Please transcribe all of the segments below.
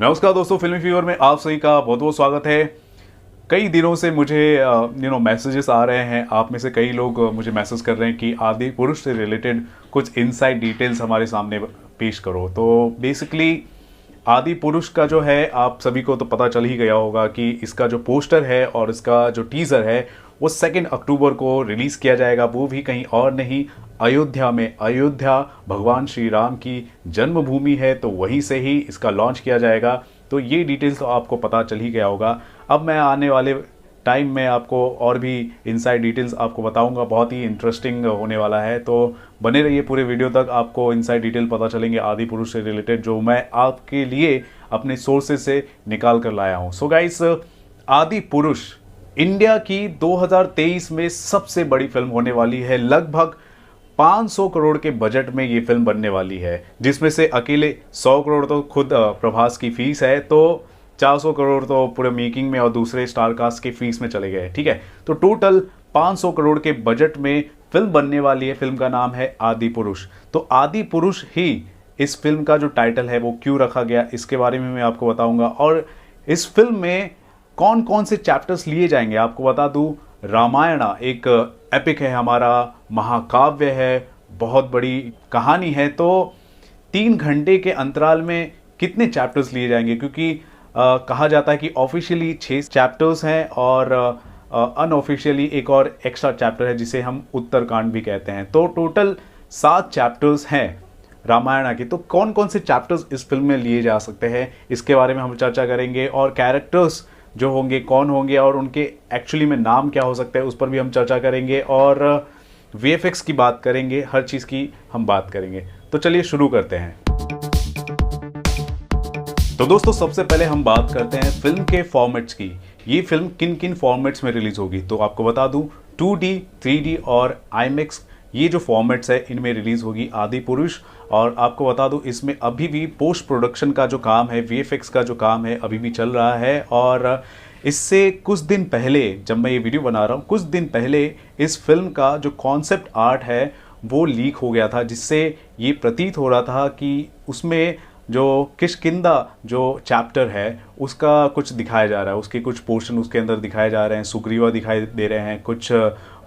नमस्कार दोस्तों, फिल्मी फीवर में आप सभी का बहुत बहुत स्वागत है। कई दिनों से मुझे मैसेजेस आ रहे हैं। आप में से कई लोग मुझे मैसेज कर रहे हैं कि आदि पुरुष से रिलेटेड कुछ इनसाइड डिटेल्स हमारे सामने पेश करो। तो बेसिकली आदि पुरुष का जो है, आप सभी को तो पता चल ही गया होगा कि इसका जो पोस्टर है और इसका जो टीज़र है वो 2 अक्टूबर को रिलीज़ किया जाएगा। वो भी कहीं और नहीं, अयोध्या में। अयोध्या भगवान श्री राम की जन्मभूमि है, तो वहीं से ही इसका लॉन्च किया जाएगा। तो ये डिटेल्स तो आपको पता चल ही गया होगा। अब मैं आने वाले टाइम में आपको और भी इनसाइड डिटेल्स आपको बताऊंगा। बहुत ही इंटरेस्टिंग होने वाला है, तो बने रहिए पूरे वीडियो तक। आपको इनसाइड डिटेल पता चलेंगे आदि पुरुष से रिलेटेड, जो मैं आपके लिए अपने सोर्सेज से निकाल कर लाया हूँ। सो गाइस, आदि पुरुष इंडिया की 2023 में सबसे बड़ी फिल्म होने वाली है। लगभग 500 करोड़ के बजट में ये फिल्म बनने वाली है, जिसमें से अकेले 100 करोड़ तो खुद प्रभास की फीस है, तो 400 करोड़ तो पूरे मेकिंग में और दूसरे स्टार कास्ट के फीस में चले गए। ठीक है, तो टोटल 500 करोड़ के बजट में फिल्म बनने वाली है। फिल्म का नाम है आदि पुरुष। तो आदि पुरुष ही इस फिल्म का जो टाइटल है वो क्यों रखा गया, इसके बारे में मैं आपको बताऊंगा। और इस फिल्म में कौन कौन से चैप्टर्स लिए जाएंगे आपको बता दूं। रामायण एक एपिक है, हमारा महाकाव्य है, बहुत बड़ी कहानी है। तो 3 घंटे के अंतराल में कितने चैप्टर्स लिए जाएंगे, क्योंकि कहा जाता है कि ऑफिशियली 6 चैप्टर्स हैं और अनऑफिशियली एक और एक्स्ट्रा चैप्टर है जिसे हम उत्तरकांड भी कहते हैं। तो टोटल 7 चैप्टर्स हैं रामायण की। तो कौन कौन से चैप्टर्स इस फिल्म में लिए जा सकते हैं, इसके बारे में हम चर्चा करेंगे। और कैरेक्टर्स जो होंगे कौन होंगे और उनके एक्चुअली में नाम क्या हो सकते हैं, उस पर भी हम चर्चा करेंगे। और वीएफएक्स की बात करेंगे, हर चीज़ की हम बात करेंगे। तो चलिए शुरू करते हैं। तो दोस्तों, सबसे पहले हम बात करते हैं फिल्म के फॉर्मेट्स की। ये फिल्म किन किन फॉर्मेट्स में रिलीज होगी, तो आपको बता दूं 2D, 3D और IMAX, ये जो फॉर्मेट्स है इनमें रिलीज होगी आदि पुरुष। और आपको बता दूं इसमें अभी भी पोस्ट प्रोडक्शन का जो काम है, VFX का जो काम है, अभी भी चल रहा है। और इससे कुछ दिन पहले, जब मैं ये वीडियो बना रहा हूँ, कुछ दिन पहले इस फिल्म का जो कॉन्सेप्ट आर्ट है वो लीक हो गया था, जिससे ये प्रतीत हो रहा था कि उसमें जो किष्किंधा जो चैप्टर है उसका कुछ दिखाया जा रहा है, उसके कुछ पोर्शन उसके अंदर दिखाए जा रहे हैं। सुग्रीवा दिखाई दे रहे हैं, कुछ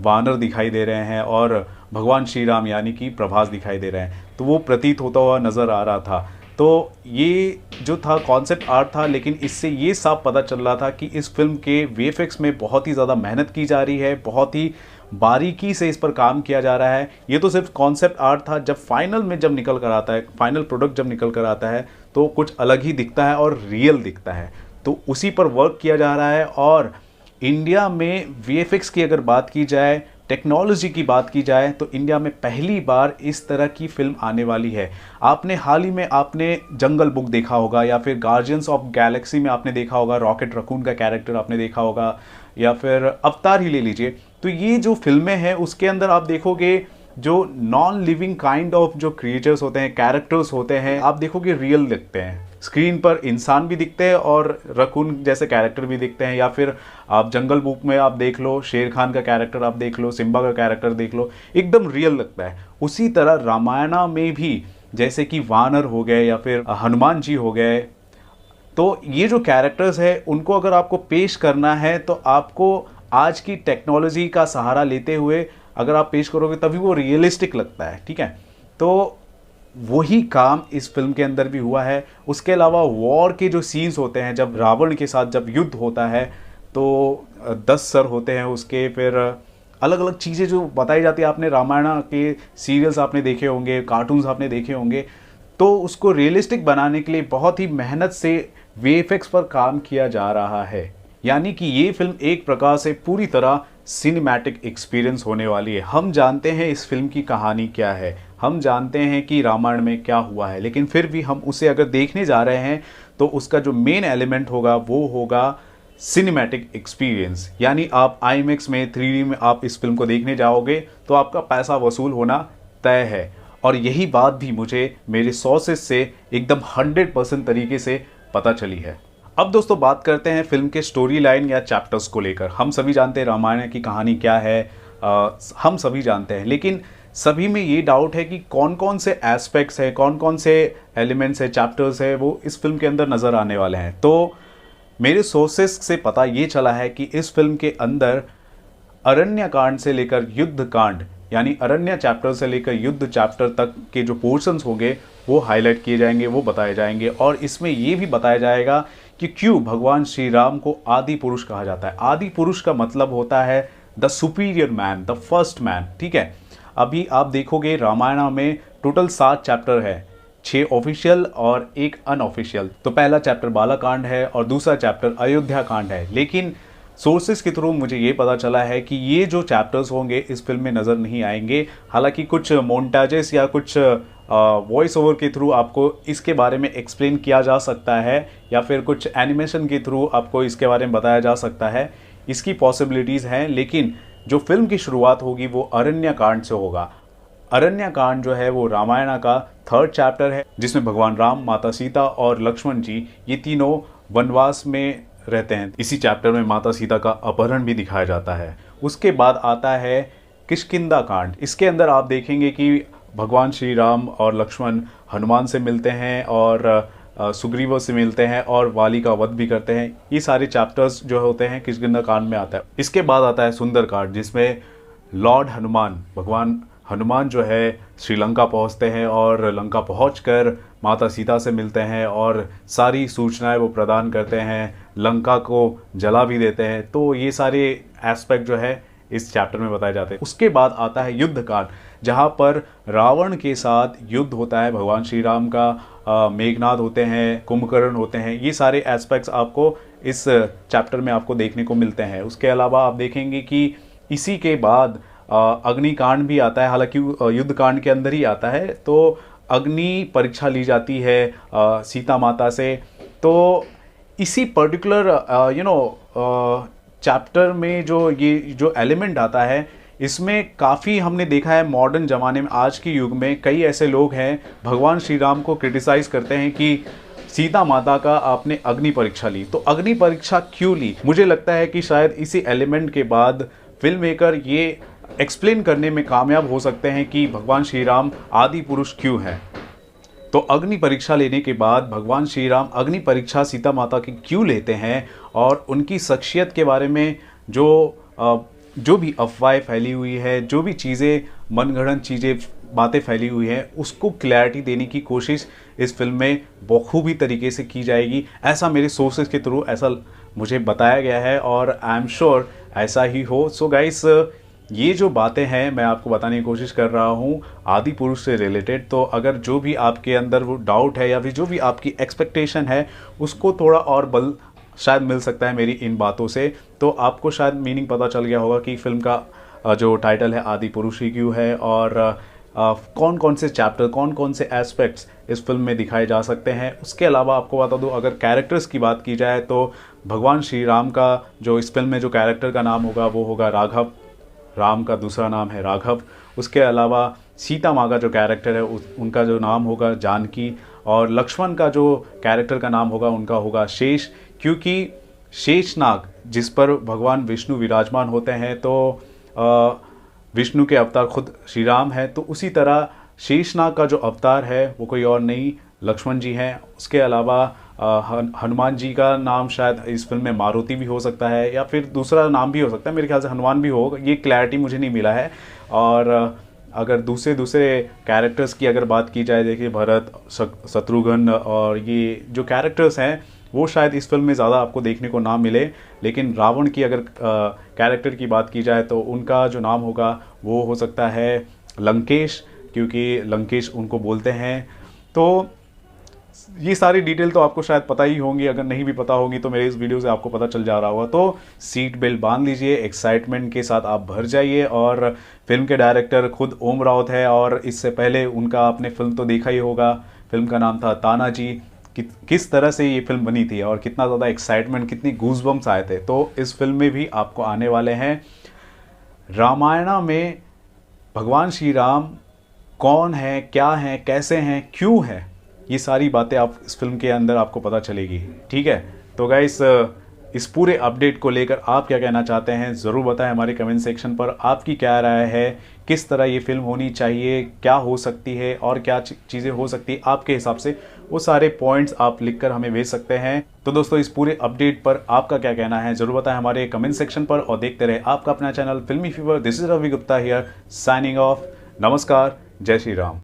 वानर दिखाई दे रहे हैं और भगवान श्री राम यानी कि प्रभास दिखाई दे रहे हैं। तो वो प्रतीत होता हुआ नज़र आ रहा था। तो ये जो था कॉन्सेप्ट आर्ट था, लेकिन इससे ये साफ पता चल रहा था कि इस फिल्म के VFX में बहुत ही ज़्यादा मेहनत की जा रही है, बहुत ही बारीकी से इस पर काम किया जा रहा है। ये तो सिर्फ कॉन्सेप्ट आर्ट था, जब फाइनल में जब निकल कर आता है, फाइनल प्रोडक्ट जब निकल कर आता है तो कुछ अलग ही दिखता है और रियल दिखता है। तो उसी पर वर्क किया जा रहा है। और इंडिया में VFX की अगर बात की जाए, टेक्नोलॉजी की बात की जाए, तो इंडिया में पहली बार इस तरह की फिल्म आने वाली है। आपने हाल ही में आपने जंगल बुक देखा होगा, या फिर गार्जियंस ऑफ गैलेक्सी में आपने देखा होगा, रॉकेट रकून का कैरेक्टर आपने देखा होगा, या फिर अवतार ही ले लीजिए। तो ये जो फिल्में हैं उसके अंदर आप देखोगे जो नॉन लिविंग काइंड ऑफ जो क्रिएचर्स होते हैं, कैरेक्टर्स होते हैं, आप देखोगे रियल दिखते हैं। स्क्रीन पर इंसान भी दिखते हैं और रकून जैसे कैरेक्टर भी दिखते हैं। या फिर आप जंगल बुक में आप देख लो, शेर खान का कैरेक्टर आप देख लो, सिम्बा का कैरेक्टर देख लो, एकदम रियल लगता है। उसी तरह रामायणा में भी जैसे कि वानर हो गए या फिर हनुमान जी हो गए, तो ये जो कैरेक्टर्स है उनको अगर आपको पेश करना है तो आपको आज की टेक्नोलॉजी का सहारा लेते हुए अगर आप पेश करोगे तभी वो रियलिस्टिक लगता है। ठीक है, तो वही काम इस फिल्म के अंदर भी हुआ है। उसके अलावा वॉर के जो सीन्स होते हैं, जब रावण के साथ जब युद्ध होता है तो 10 सर होते हैं उसके, फिर अलग अलग चीज़ें जो बताई जाती है। आपने रामायण के सीरियल्स आपने देखे होंगे, कार्टून्स आपने देखे होंगे। तो उसको रियलिस्टिक बनाने के लिए बहुत ही मेहनत से VFX पर काम किया जा रहा है। यानी कि ये फिल्म एक प्रकार से पूरी तरह सिनेमैटिक एक्सपीरियंस होने वाली है। हम जानते हैं इस फिल्म की कहानी क्या है, हम जानते हैं कि रामायण में क्या हुआ है, लेकिन फिर भी हम उसे अगर देखने जा रहे हैं तो उसका जो मेन एलिमेंट होगा वो होगा सिनेमैटिक एक्सपीरियंस। यानी आप IMAX में, 3D में आप इस फिल्म को देखने जाओगे तो आपका पैसा वसूल होना तय है। और यही बात भी मुझे मेरे सोर्सेज से एकदम 100% तरीके से पता चली है। अब दोस्तों बात करते हैं फिल्म के स्टोरी लाइन या चैप्टर्स को लेकर। हम सभी जानते हैं रामायण की कहानी क्या है, हम सभी जानते हैं, लेकिन सभी में ये डाउट है कि कौन कौन से एस्पेक्ट्स है, कौन कौन से एलिमेंट्स है, चैप्टर्स है, वो इस फिल्म के अंदर नज़र आने वाले हैं। तो मेरे सोर्सेस से पता ये चला है कि इस फिल्म के अंदर अरण्य कांड से लेकर युद्ध कांड, यानी अरण्य चैप्टर से लेकर युद्ध चैप्टर तक के जो पोर्शंस होंगे वो हाईलाइट किए जाएंगे, वो बताए जाएंगे। और इसमें ये भी बताया जाएगा कि क्यों भगवान श्री राम को आदि पुरुष कहा जाता है। आदि पुरुष का मतलब होता है the superior man, the first man, ठीक है। अभी आप देखोगे रामायण में टोटल 7 चैप्टर है, 6 ऑफिशियल और 1 अनऑफिशियल। तो पहला चैप्टर बालाकांड है और दूसरा चैप्टर अयोध्या कांड है। लेकिन सोर्सेस के थ्रू मुझे ये पता चला है कि ये जो चैप्टर्स होंगे इस फिल्म में नज़र नहीं आएंगे। हालांकि कुछ मोन्टाजेस या कुछ वॉइस ओवर के थ्रू आपको इसके बारे में एक्सप्लेन किया जा सकता है, या फिर कुछ एनिमेशन के थ्रू आपको इसके बारे में बताया जा सकता है, इसकी पॉसिबिलिटीज़ हैं। लेकिन जो फिल्म की शुरुआत होगी वो अरण्य कांड से होगा। अरण्य कांड जो है वो रामायण का 3rd चैप्टर है, जिसमें भगवान राम, माता सीता और लक्ष्मण जी ये तीनों वनवास में रहते हैं। इसी चैप्टर में माता सीता का अपहरण भी दिखाया जाता है। उसके बाद आता है किष्किंधा कांड। इसके अंदर आप देखेंगे कि भगवान श्री राम और लक्ष्मण हनुमान से मिलते हैं और सुग्रीव से मिलते हैं और वाली का वध भी करते हैं। ये सारे चैप्टर्स जो होते हैं किष्किंधा कांड में आता है। इसके बाद आता है सुंदर कांड, जिसमें लॉर्ड हनुमान, भगवान हनुमान जो है श्रीलंका पहुंचते हैं और लंका पहुंचकर माता सीता से मिलते हैं और सारी सूचनाएं वो प्रदान करते हैं, लंका को जला भी देते हैं। तो ये सारे एस्पेक्ट जो है इस चैप्टर में बताए जाते हैं। उसके बाद आता है युद्ध कांड, जहाँ पर रावण के साथ युद्ध होता है। भगवान श्री राम का मेघनाद होते हैं, कुंभकर्ण होते हैं। ये सारे एस्पेक्ट्स आपको इस चैप्टर में आपको देखने को मिलते हैं। उसके अलावा आप देखेंगे कि इसी के बाद अग्निकांड भी आता है, हालांकि युद्ध कांड के अंदर ही आता है। तो अग्नि परीक्षा ली जाती है सीता माता से। तो इसी पर्टिकुलर चैप्टर में जो एलिमेंट आता है, इसमें काफ़ी हमने देखा है मॉडर्न ज़माने में, आज के युग में कई ऐसे लोग हैं भगवान श्री राम को क्रिटिसाइज़ करते हैं कि सीता माता का आपने अग्नि परीक्षा ली। तो अग्नि परीक्षा क्यों ली? मुझे लगता है कि शायद इसी एलिमेंट के बाद फिल्म मेकर ये एक्सप्लेन करने में कामयाब हो सकते हैं कि भगवान श्री राम आदि पुरुष क्यों हैं। तो अग्नि परीक्षा लेने के बाद भगवान श्री राम अग्नि परीक्षा सीता माता की क्यों लेते हैं और उनकी शख्सियत के बारे में जो भी अफवाहें फैली हुई है, जो भी चीज़ें मनगढ़ंत चीज़ें बातें फैली हुई हैं, उसको क्लैरिटी देने की कोशिश इस फिल्म में बखूबी तरीके से की जाएगी। ऐसा मेरे सोर्सेज के थ्रू ऐसा मुझे बताया गया है और आई एम श्योर ऐसा ही हो। सो गाइस, ये जो बातें हैं मैं आपको बताने की कोशिश कर रहा हूँ आदि पुरुष से रिलेटेड। तो अगर जो भी आपके अंदर वो डाउट है या फिर जो भी आपकी एक्सपेक्टेशन है, उसको थोड़ा और बल शायद मिल सकता है मेरी इन बातों से। तो आपको शायद मीनिंग पता चल गया होगा कि फिल्म का जो टाइटल है आदि पुरुष ही क्यों है और कौन कौन से चैप्टर, कौन कौन से एस्पेक्ट्स इस फिल्म में दिखाए जा सकते हैं। उसके अलावा आपको बता दूं, अगर कैरेक्टर्स की बात की जाए तो भगवान श्री राम का जो इस फिल्म में जो कैरेक्टर का नाम होगा वो होगा राघव। राम का दूसरा नाम है राघव। उसके अलावा सीता माँ का जो कैरेक्टर है उनका जो नाम होगा जानकी, और लक्ष्मण का जो कैरेक्टर का नाम होगा उनका होगा शेष, क्योंकि शेषनाग जिस पर भगवान विष्णु विराजमान होते हैं, तो विष्णु के अवतार खुद श्री राम है। तो उसी तरह शेषनाग का जो अवतार है वो कोई और नहीं, लक्ष्मण जी हैं। उसके अलावा हनुमान जी का नाम शायद इस फिल्म में मारुति भी हो सकता है या फिर दूसरा नाम भी हो सकता है, मेरे ख्याल से हनुमान भी होगा, ये क्लैरिटी मुझे नहीं मिला है। और अगर दूसरे कैरेक्टर्स की अगर बात की जाए, देखिए भरत, शत्रुघ्न और ये जो कैरेक्टर्स हैं वो शायद इस फिल्म में ज़्यादा आपको देखने को ना मिले। लेकिन रावण की अगर कैरेक्टर की बात की जाए तो उनका जो नाम होगा वो हो सकता है लंकेश, क्योंकि लंकेश उनको बोलते हैं। तो ये सारी डिटेल तो आपको शायद पता ही होंगी, अगर नहीं भी पता होगी तो मेरे इस वीडियो से आपको पता चल जा रहा होगा। तो सीट बेल्ट बांध लीजिए, एक्साइटमेंट के साथ आप भर जाइए। और फिल्म के डायरेक्टर खुद ओम राउत है और इससे पहले उनका आपने फिल्म तो देखा ही होगा, फिल्म का नाम था तानाजी। किस तरह से ये फिल्म बनी थी और कितना ज़्यादा एक्साइटमेंट, कितनी गूज़बम्स आए थे। तो इस फिल्म में भी आपको आने वाले हैं। रामायण में भगवान श्री राम कौन है, क्या है, कैसे हैं, क्यों है, ये सारी बातें आप इस फिल्म के अंदर आपको पता चलेगी। ठीक है, तो गाइस इस पूरे अपडेट को लेकर आप क्या कहना चाहते हैं ज़रूर बताएं हमारे कमेंट सेक्शन पर। आपकी क्या राय है किस तरह ये फिल्म होनी चाहिए, क्या हो सकती है और क्या चीज़ें हो सकती है आपके हिसाब से, वो सारे पॉइंट्स आप लिखकर हमें भेज सकते हैं। तो दोस्तों इस पूरे अपडेट पर आपका क्या कहना है जरूर बताएं हमारे कमेंट सेक्शन पर, और देखते रहे आपका अपना channel filmy fever. This is Ravi Gupta here, signing off. नमस्कार, जय श्री राम।